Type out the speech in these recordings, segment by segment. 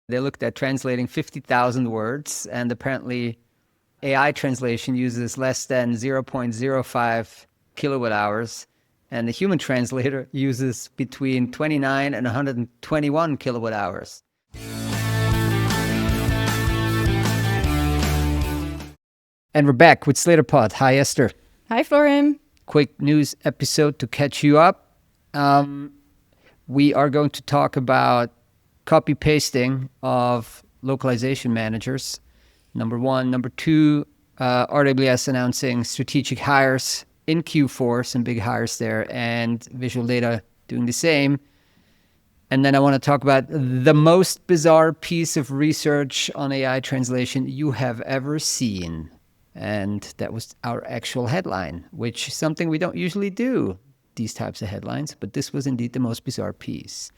They looked at translating 50,000 words, and apparently AI translation uses less than 0.05 kilowatt hours, and the human translator uses between 29 and 121 kilowatt hours. And we're back with Slator Pod. Hi, Esther. Hi, Florian. Quick news episode to catch you up. We are going to talk about copy pasting of localization managers. Number one. Number two, RWS announcing strategic hires in Q4, some big hires there, and Visual Data doing the same. And then I want to talk about the most bizarre piece of research on AI translation you have ever seen. And that was our actual headline, which is something we don't usually do, these types of headlines, but this was indeed the most bizarre piece.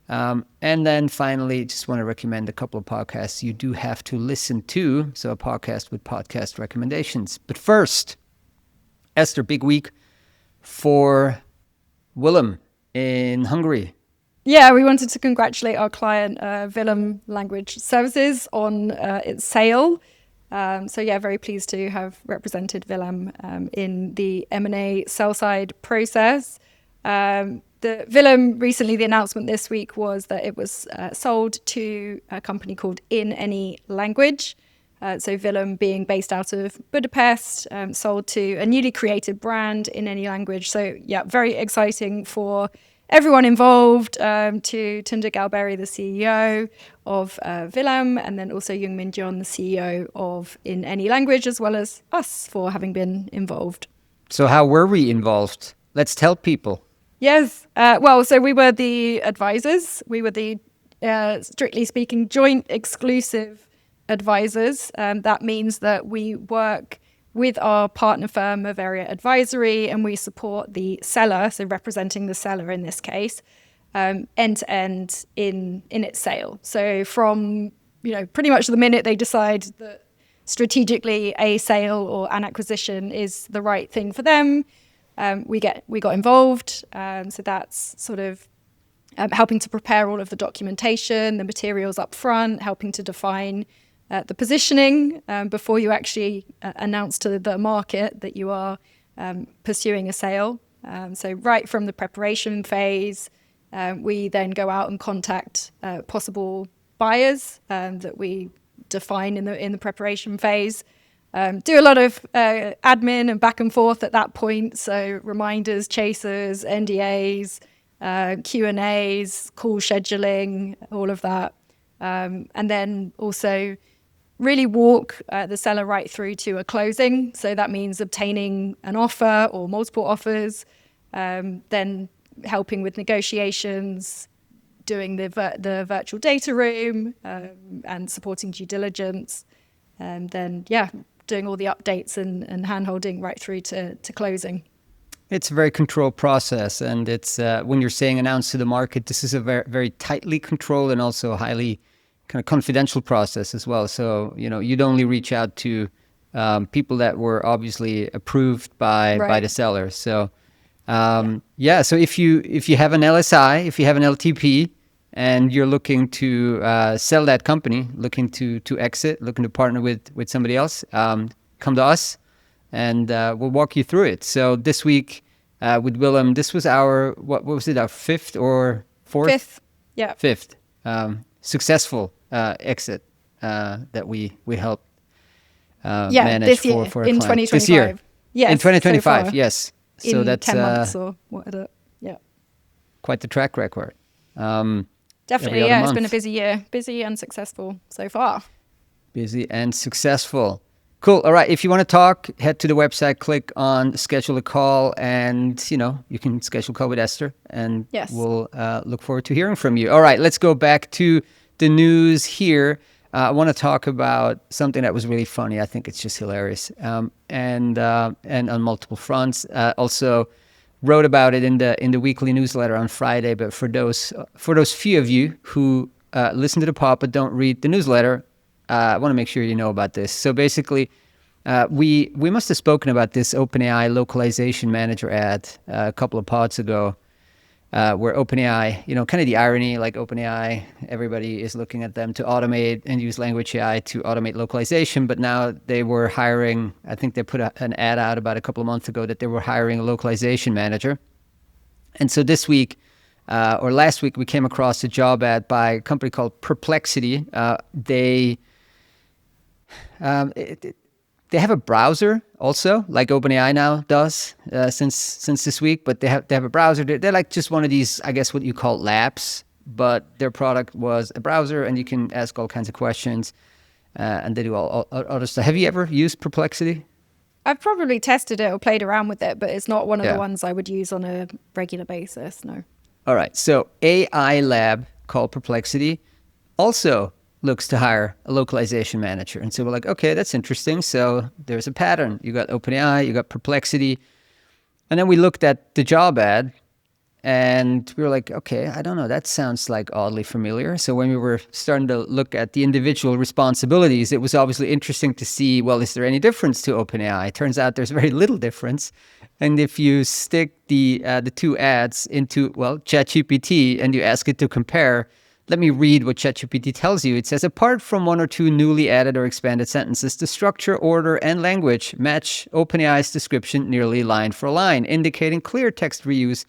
And then finally, just want to recommend a couple of podcasts you do have to listen to. So a podcast with podcast recommendations. But first, Esther, big week for Villam in Hungary. Yeah, we wanted to congratulate our client, Villam Language Services, on its sale. Very pleased to have represented Villam in the M&A sell-side process. The Villam, recently, the announcement this week was that it was sold to a company called InAnyLanguage. Villam, being based out of Budapest, sold to a newly created brand, InAnyLanguage. So yeah, very exciting for everyone involved, to Tunde Galberi, the CEO of Villam, and then also Young-Min John, the CEO of InAnyLanguage, as well as us for having been involved. So how were we involved? Let's tell people. Yes. So we were the advisors. We were the, strictly speaking, joint exclusive advisors. That means that we work with our partner firm, Averia Advisory, and we support the seller, so representing the seller in this case, end to end in its sale. So from, pretty much the minute they decide that strategically a sale or an acquisition is the right thing for them, we got involved. So that's sort of helping to prepare all of the documentation, the materials up front, helping to define the positioning before you actually announce to the market that you are pursuing a sale. So right from the preparation phase, we then go out and contact possible buyers that we define in the preparation phase. Do a lot of admin and back and forth at that point. So reminders, chasers, NDAs, Q&As, call scheduling, all of that. And then also really walk the seller right through to a closing. So that means obtaining an offer or multiple offers, then helping with negotiations, doing the virtual data room, and supporting due diligence, and then, doing all the updates and hand-holding right through to closing. It's a very controlled process, and it's when you're saying announce to the market, this is a very, very tightly controlled and also highly kind of confidential process as well. So, you'd only reach out to people that were obviously approved by the seller. So, so if you have an LSI, if you have an LTP, and you're looking to sell that company, looking to exit, looking to partner with somebody else, come to us, and we'll walk you through it. So this week with Villam, this was our, what was it, our fifth or fourth? Fifth, yeah. Fifth successful exit that we helped manage this year, for a in client. 2025. This year. Yes, in 2025, so yes. So in that's 10 months or what? Yeah. Quite the track record. Definitely, it's been a busy year. Busy and successful so far. Busy and successful. Cool. All right. If you want to talk, head to the website, click on schedule a call, and, you can schedule a call with Esther, and we'll look forward to hearing from you. All right. Let's go back to the news here. I want to talk about something that was really funny. I think it's just hilarious. And on multiple fronts. Also wrote about it in the weekly newsletter on Friday. But for those few of you who listen to the pod but don't read the newsletter, I want to make sure you know about this. So basically, we must have spoken about this OpenAI localization manager ad a couple of pods ago. where OpenAI, kind of the irony, like OpenAI, everybody is looking at them to automate and use language AI to automate localization. But now they were hiring, I think they put an ad out about a couple of months ago that they were hiring a localization manager. And so this week, or last week, we came across a job ad by a company called Perplexity. They have a browser also, like OpenAI now does since this week. But they have a browser. They're like just one of these, I guess, what you call labs. But their product was a browser, and you can ask all kinds of questions, and they do all other stuff. Have you ever used Perplexity? I've probably tested it or played around with it, but it's not one of the ones I would use on a regular basis, no. All right. So AI lab called Perplexity also looks to hire a localization manager. And so we're like, okay, that's interesting. So there's a pattern. You got OpenAI, you got Perplexity. And then we looked at the job ad and we were like, okay, I don't know. That sounds like oddly familiar. So when we were starting to look at the individual responsibilities, it was obviously interesting to see, well, is there any difference to OpenAI? It turns out there's very little difference. And if you stick the two ads into, ChatGPT and you ask it to compare, let me read what ChatGPT tells you. It says, apart from one or two newly added or expanded sentences, the structure, order, and language match OpenAI's description nearly line for line, indicating clear text reuse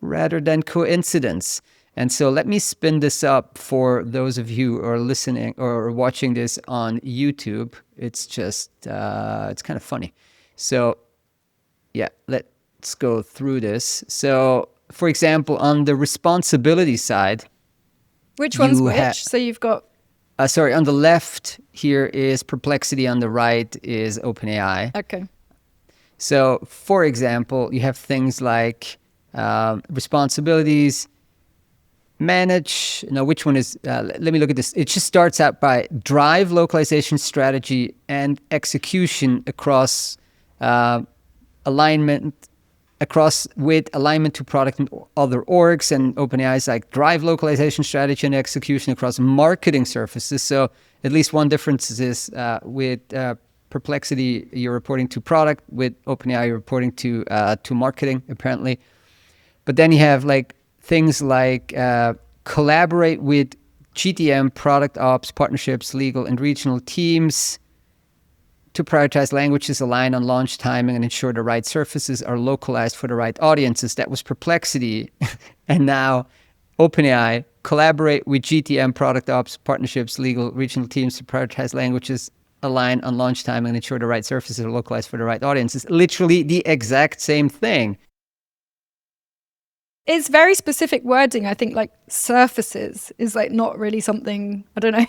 rather than coincidence. And so let me spin this up for those of you who are listening or watching this on YouTube. It's just, it's kind of funny. So yeah, let's go through this. So for example, on the responsibility side. Which one's which? So you've got... on the left here is Perplexity. On the right is OpenAI. Okay. So for example, you have things like responsibilities, manage. No, which one is? Let me look at this. It just starts out by drive localization strategy and execution across alignment to product and other orgs. And OpenAI is like drive localization strategy and execution across marketing surfaces. So at least one difference is with Perplexity, you're reporting to product. With OpenAI, you're reporting to marketing, apparently. But then you have like things like collaborate with GTM, product ops, partnerships, legal, and regional teams to prioritize languages, align on launch timing, and ensure the right surfaces are localized for the right audiences. That was Perplexity. And now OpenAI, collaborate with GTM, product ops, partnerships, legal, regional teams to prioritize languages, align on launch timing, and ensure the right surfaces are localized for the right audiences. Literally the exact same thing. It's very specific wording. I think like surfaces is like not really something, I don't know.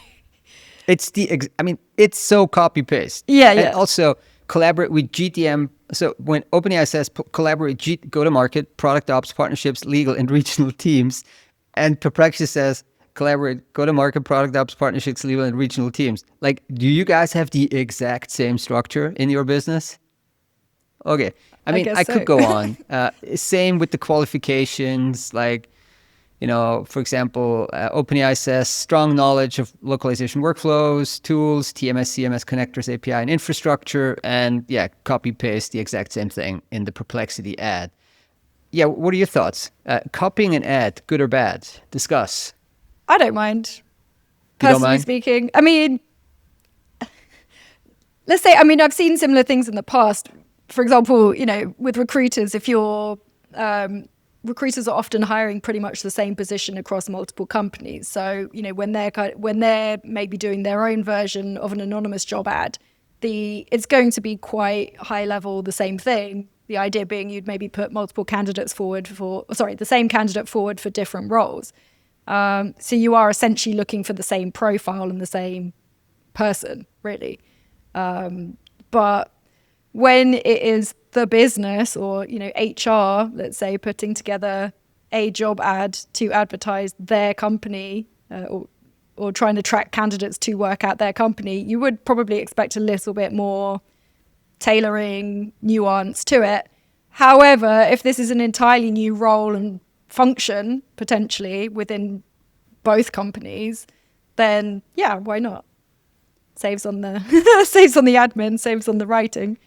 It's it's so copy paste. Yeah. And also collaborate with GTM. So when OpenAI says collaborate, go to market, product ops, partnerships, legal, and regional teams, and Perplexity says collaborate, go to market, product ops, partnerships, legal, and regional teams. Like, do you guys have the exact same structure in your business? Okay. I could go on. Same with the qualifications, like, for example, OpenAI says strong knowledge of localization workflows, tools, TMS, CMS connectors, API, and infrastructure, and copy paste the exact same thing in the Perplexity ad. Yeah, what are your thoughts? Copying an ad, good or bad? Discuss. I don't mind. Personally speaking, let's say, I've seen similar things in the past. For example, with recruiters, if you're recruiters are often hiring pretty much the same position across multiple companies. So, when they're maybe doing their own version of an anonymous job ad, it's going to be quite high level, the same thing. The idea being you'd maybe put multiple candidates the same candidate forward for different roles. So you are essentially looking for the same profile and the same person, really. But when it is the business or, HR, let's say, putting together a job ad to advertise their company or trying to track candidates to work at their company, you would probably expect a little bit more tailoring, nuance to it. However, if this is an entirely new role and function, potentially, within both companies, then why not? Saves on the admin, saves on the writing.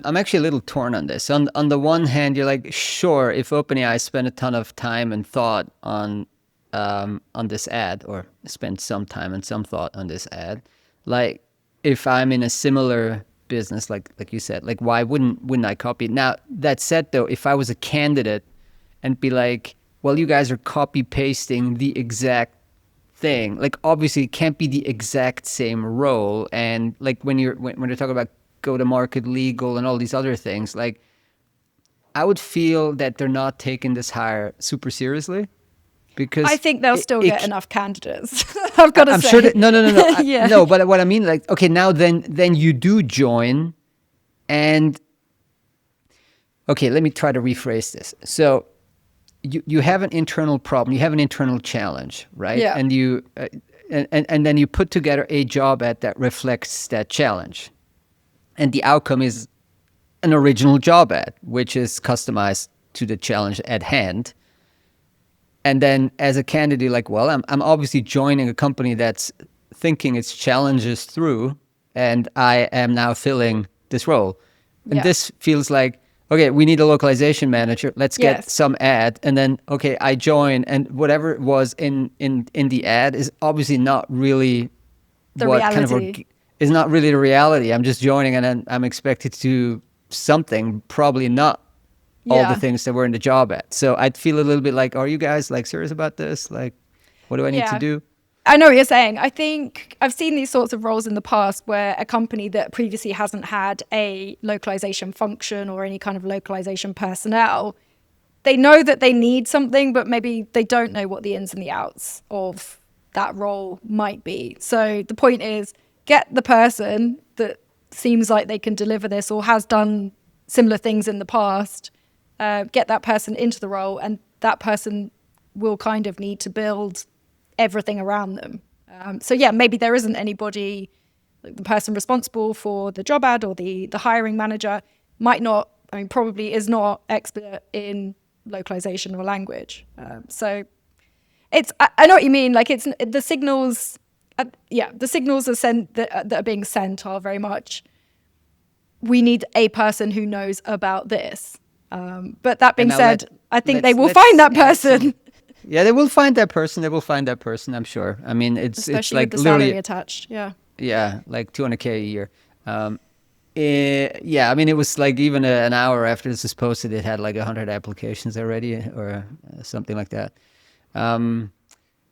I'm actually a little torn on this. On the one hand, you're like, sure, if OpenAI spent a ton of time and thought on this ad, or spent some time and some thought on this ad, like if I'm in a similar business, like you said, like why wouldn't I copy it? Now that said, though, if I was a candidate and be like, well, you guys are copy pasting the exact thing, like obviously it can't be the exact same role, and like when you're talking about go to market legal and all these other things, like I would feel that they're not taking this hire super seriously, because I think they'll still get enough candidates. I've got to I'm say. sure that no Yeah. no, but what I mean, like, okay, now then you do join, and okay, let me try to rephrase this. So you have an internal problem, you have an internal challenge, right? Yeah. And you and then you put together a job ad that reflects that challenge, and the outcome is an original job ad, which is customized to the challenge at hand. And then as a candidate, like, well, I'm obviously joining a company that's thinking its challenges through, and I am now filling this role. And Yeah. this feels like, okay, we need a localization manager. Let's get Yes. some ad. And then, okay, I join, and whatever it was in the ad is obviously not really The what reality. is not really the reality. I'm just joining, and then I'm expected to do something, probably not all Yeah. the things that were in the job ad. So I'd feel a little bit like, are you guys like serious about this? Like, what do I need to Yeah. do? I know what you're saying. I think I've seen these sorts of roles in the past where a company that previously hasn't had a localization function or any kind of localization personnel, they know that they need something, but maybe they don't know what the ins and the outs of that role might be. So the point is, get the person that seems like they can deliver this or has done similar things in the past, get that person into the role, and that person will kind of need to build everything around them. So yeah, maybe there isn't anybody, like the person responsible for the job ad or the hiring manager might not, I mean, probably is not expert in localization or language. So it's, I know what you mean. Like it's the signals, the signals are sent that are being sent are very much, we need a person who knows about this. But that being said, I think they will find that person. Yeah, they will find that person. They will find that person, I'm sure. I mean, it's Especially like with the literally salary attached. Yeah. Yeah, like 200K a year. Yeah, I mean, it was like even an hour after this was posted, it had like 100 applications already, or something like that.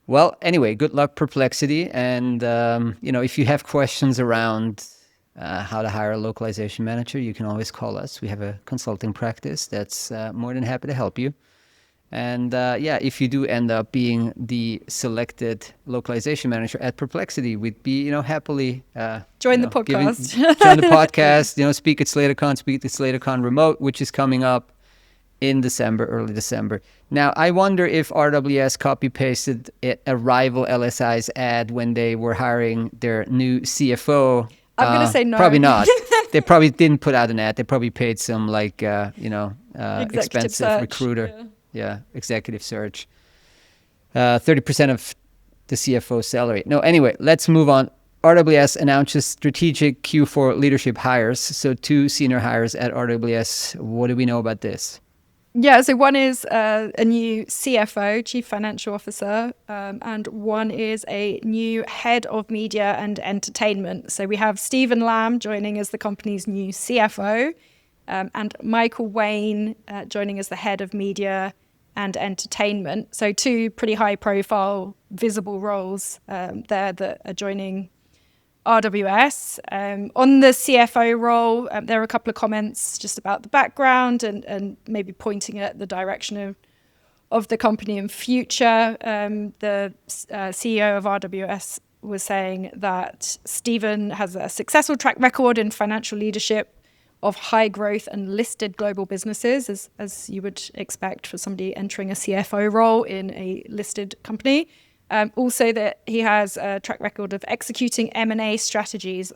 Well, anyway, good luck, Perplexity. And, if you have questions around how to hire a localization manager, you can always call us. We have a consulting practice that's more than happy to help you. And if you do end up being the selected localization manager at Perplexity, we'd be, happily join the podcast. join the podcast. Speak at SlatorCon, speak at SlatorCon Remote, which is coming up in December, early December. Now, I wonder if RWS copy pasted a rival LSI's ad when they were hiring their new CFO. I'm going to say no. Probably not. They probably didn't put out an ad. They probably paid some expensive search, recruiter. Yeah, executive search. 30% of the CFO salary. No, anyway, let's move on. RWS announces strategic Q4 leadership hires. So 2 senior hires at RWS. What do we know about this? Yeah, so one is a new CFO, Chief Financial Officer, and one is a new Head of Media and Entertainment. So we have Stephen Lamb joining as the company's new CFO, and Michael Wayne joining as the Head of Media and Entertainment. So 2 pretty high-profile, visible roles there that are joining RWS. On the CFO role, there are a couple of comments just about the background and maybe pointing at the direction of the company in future. The CEO of RWS was saying that Stephen has a successful track record in financial leadership of high growth and listed global businesses, as you would expect for somebody entering a CFO role in a listed company. Also that he has a track record of executing M&A strategies,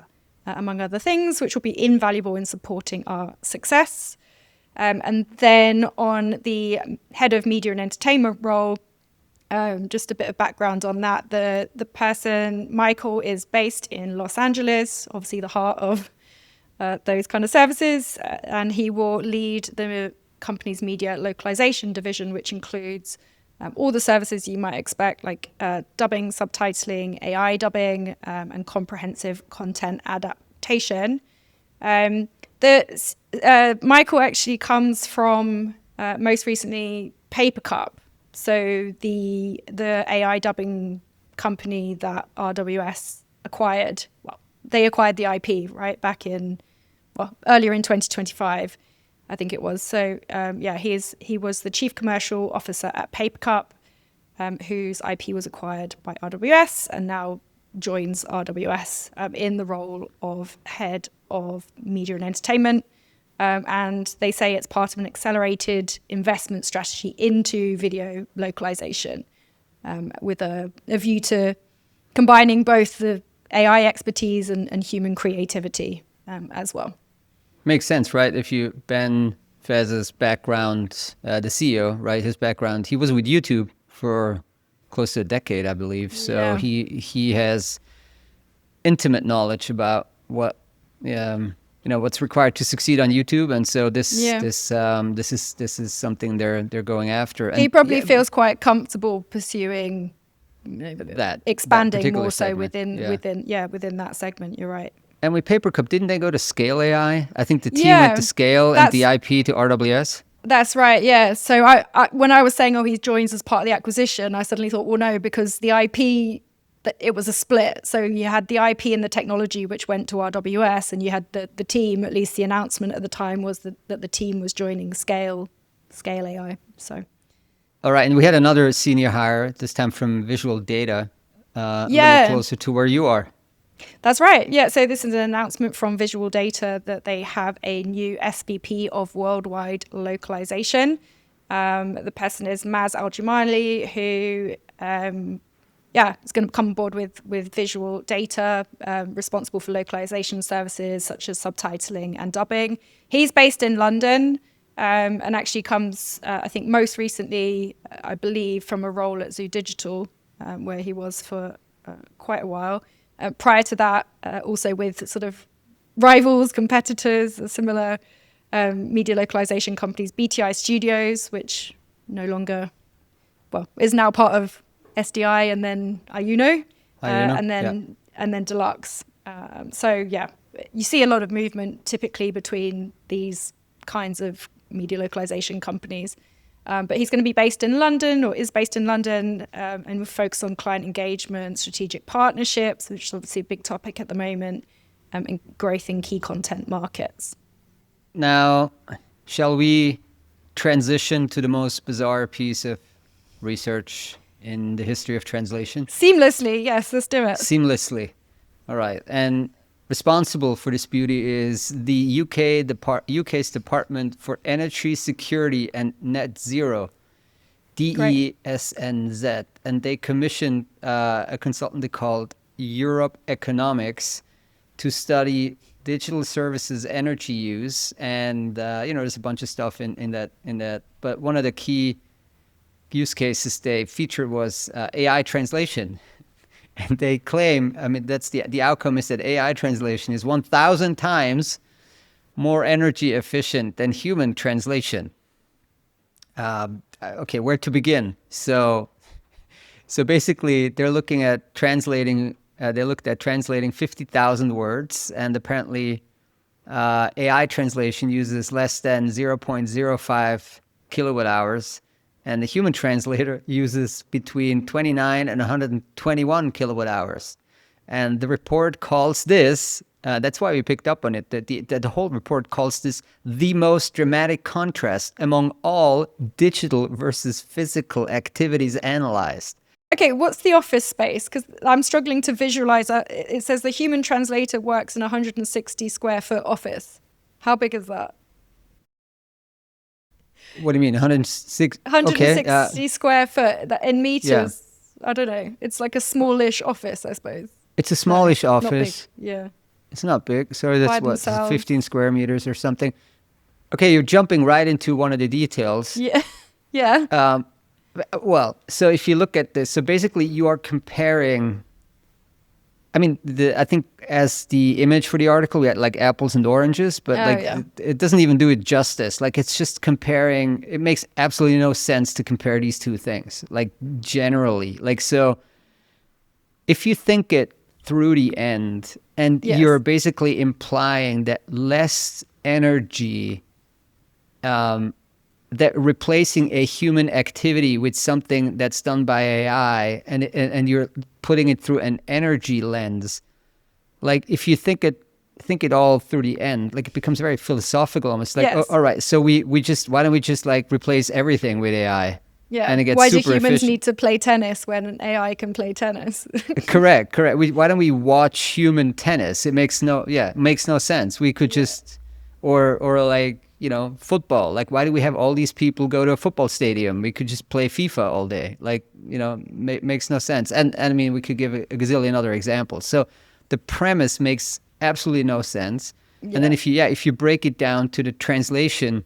among other things, which will be invaluable in supporting our success. And then on the Head of Media and Entertainment role, just a bit of background on that. The person, Michael, is based in Los Angeles, obviously the heart of those kind of services, and he will lead the company's media localization division, which includes all the services you might expect, like dubbing, subtitling, AI dubbing, and comprehensive content adaptation. Michael actually comes from most recently Papercup, so the AI dubbing company that RWS acquired. Well, they acquired the IP right back in earlier in 2025, I think it was. So he was the chief commercial officer at Papercup, whose IP was acquired by RWS, and now joins RWS in the role of head of media and entertainment. And they say it's part of an accelerated investment strategy into video localization, with a view to combining both the AI expertise and human creativity as well. Makes sense, right? If you Ben Fez's background, the CEO, right? His background, he was with YouTube for close to a decade, I believe. So he has intimate knowledge about what what's required to succeed on YouTube, and so this is something they're going after. And he probably feels quite comfortable pursuing that expanding that more so segment. within that segment. You're right. And with Papercup, didn't they go to Scale AI? I think the team went to Scale and the IP to RWS. That's right, yeah. So I when I was saying, he joins as part of the acquisition, I suddenly thought, well, no, because the IP, it was a split. So you had the IP and the technology, which went to RWS, and you had the team, at least the announcement at the time was that the team was joining Scale AI. So. All right, and we had another senior hire, this time from Visual Data, a little closer to where you are. That's right. Yeah. So this is an announcement from Visual Data that they have a new SVP of worldwide localization. The person is Maz Al-Jamali, who is going to come on board with Visual Data, responsible for localization services such as subtitling and dubbing. He's based in London, and actually comes, I think most recently, I believe, from a role at Zoo Digital, where he was for quite a while. Prior to that, also with sort of rivals, competitors, similar media localization companies, BTI Studios, which no longer, is now part of SDI, and then IUNO, and then Deluxe. You see a lot of movement typically between these kinds of media localization companies. But he's going to be based in London, or is based in London, and we'll focus on client engagement, strategic partnerships, which is obviously a big topic at the moment, and growth in key content markets. Now, shall we transition to the most bizarre piece of research in the history of translation? Seamlessly, yes, let's do it. Seamlessly. All right. And responsible for this beauty is the UK's Department for Energy Security and Net Zero, DESNZ, and they commissioned a consultancy called Europe Economics to study digital services energy use, and there's a bunch of stuff in that. But one of the key use cases they featured was AI translation. And they claim, that's the outcome is that AI translation is 1,000 times more energy efficient than human translation. Okay, where to begin? So basically, they're looking at translating. They looked at translating 50,000 words, and apparently, AI translation uses less than 0.05 kilowatt hours. And the human translator uses between 29 and 121 kilowatt hours. And the report calls this, that's why we picked up on it, that the whole report calls this the most dramatic contrast among all digital versus physical activities analyzed. Okay, what's the office space? Because I'm struggling to visualize. It says the human translator works in a 160 square foot office. How big is that? What do you mean, 160? 160 okay, square foot in meters. Yeah. I don't know. It's like a smallish office, I suppose. It's a smallish office. Not big. Yeah. It's not big. So that's By themselves. 15 square meters or something. Okay, you're jumping right into one of the details. Yeah. Yeah. So if you look at this, so basically you are comparing I mean, I think as the image for the article, we had like apples and oranges, but like yeah. it doesn't even do it justice. Like it's just comparing. It makes absolutely no sense to compare these two things. Like generally, like so, if you think it through the end, and Yes. you're basically implying that less energy, that replacing a human activity with something that's done by AI, and you're putting it through an energy lens. Like if you think it all through the end, like it becomes very philosophical almost. Like, Yes. all right, so we just why don't we just like replace everything with AI? Yeah. And it gets Why do super humans efficient. need to play tennis when an AI can play tennis? Correct. Why don't we watch human tennis? It makes no sense. We could just, or like, football. Like, why do we have all these people go to a football stadium? We could just play FIFA all day. Like, makes no sense. And I mean, we could give a gazillion other examples. So the premise makes absolutely no sense. And then if you break it down to the translation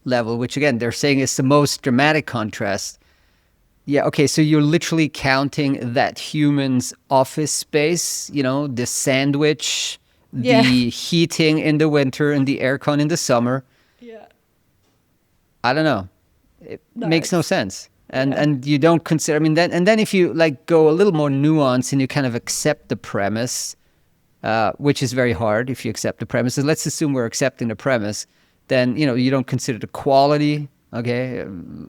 level, which again, they're saying is the most dramatic contrast. Yeah, okay, so you're literally counting that human's office space, the sandwich, Yeah. the heating in the winter and the aircon in the summer. Yeah. I don't know. It No, makes no it's- sense. And you don't consider, I mean, then if you like go a little more nuanced and you kind of accept the premise, which is very hard if you accept the premise. And let's assume we're accepting the premise, then you don't consider the quality, okay?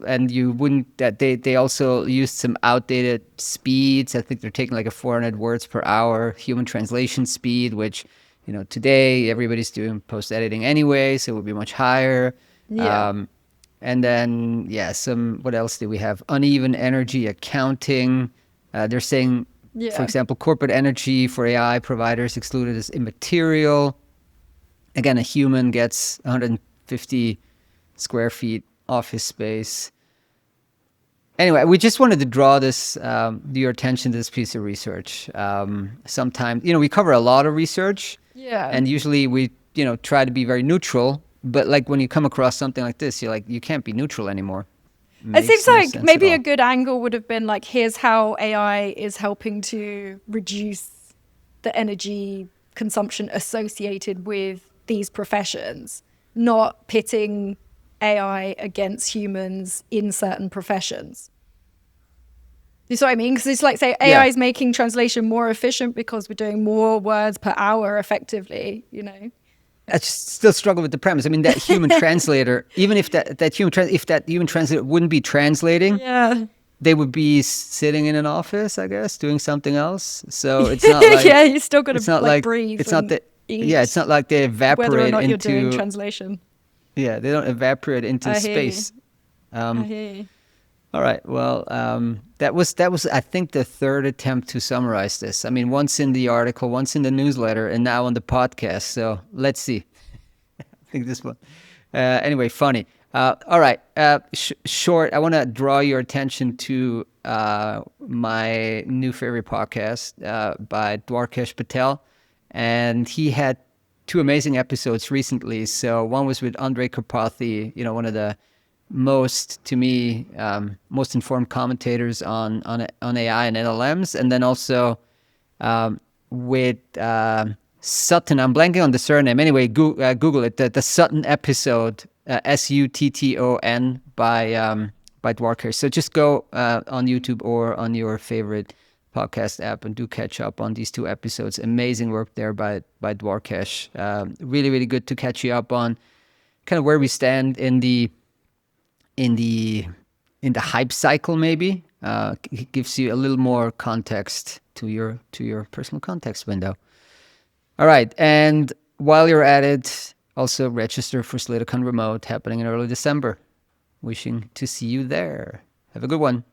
And you wouldn't. That they also used some outdated speeds. I think they're taking like a 400 words per hour human translation speed, which today everybody's doing post editing anyway, so it would be much higher. Yeah. And then what else do we have? Uneven energy accounting. They're saying, for example, corporate energy for AI providers excluded as immaterial. Again, a human gets 150 square feet office space. Anyway, we just wanted to draw your attention to this piece of research. Sometimes, we cover a lot of research, Yeah. and usually we, try to be very neutral. But like when you come across something like this, you're like, you can't be neutral anymore. It Makes seems no like sense maybe at a all. good angle would have been like, here's how AI is helping to reduce the energy consumption associated with these professions, not pitting AI against humans in certain professions. You see what I mean? Because it's like, say, AI Yeah. is making translation more efficient because we're doing more words per hour effectively, I just still struggle with the premise. I mean, that human translator, even if that human translator wouldn't be translating, Yeah. they would be sitting in an office, I guess, doing something else. So it's not like Yeah, you still got it's to not like like breathe. it's not and that eat, it's not like they whether or evaporate not you're doing into translation. they don't evaporate into I hear you. space. I hear you. All right. Well, that was I think the third attempt to summarize this. I mean, once in the article, once in the newsletter, and now on the podcast. So let's see. I think this one. Anyway, funny. All right. Short. I want to draw your attention to my new favorite podcast by Dwarkesh Patel, and he had two amazing episodes recently. So one was with Andrei Karpathy, one of the most, to me, most informed commentators on AI and LLMs, and then also with Sutton. I'm blanking on the surname. Anyway, Google it. The Sutton episode, Sutton by Dwarkesh. So just go on YouTube or on your favorite podcast app and do catch up on these two episodes. Amazing work there by Dwarkesh. Really, really good to catch you up on kind of where we stand in the hype cycle. Maybe it gives you a little more context to your personal context window. All right, and while you're at it, also register for SlatorCon Remote happening in early December. Wishing to see you there. Have a good one.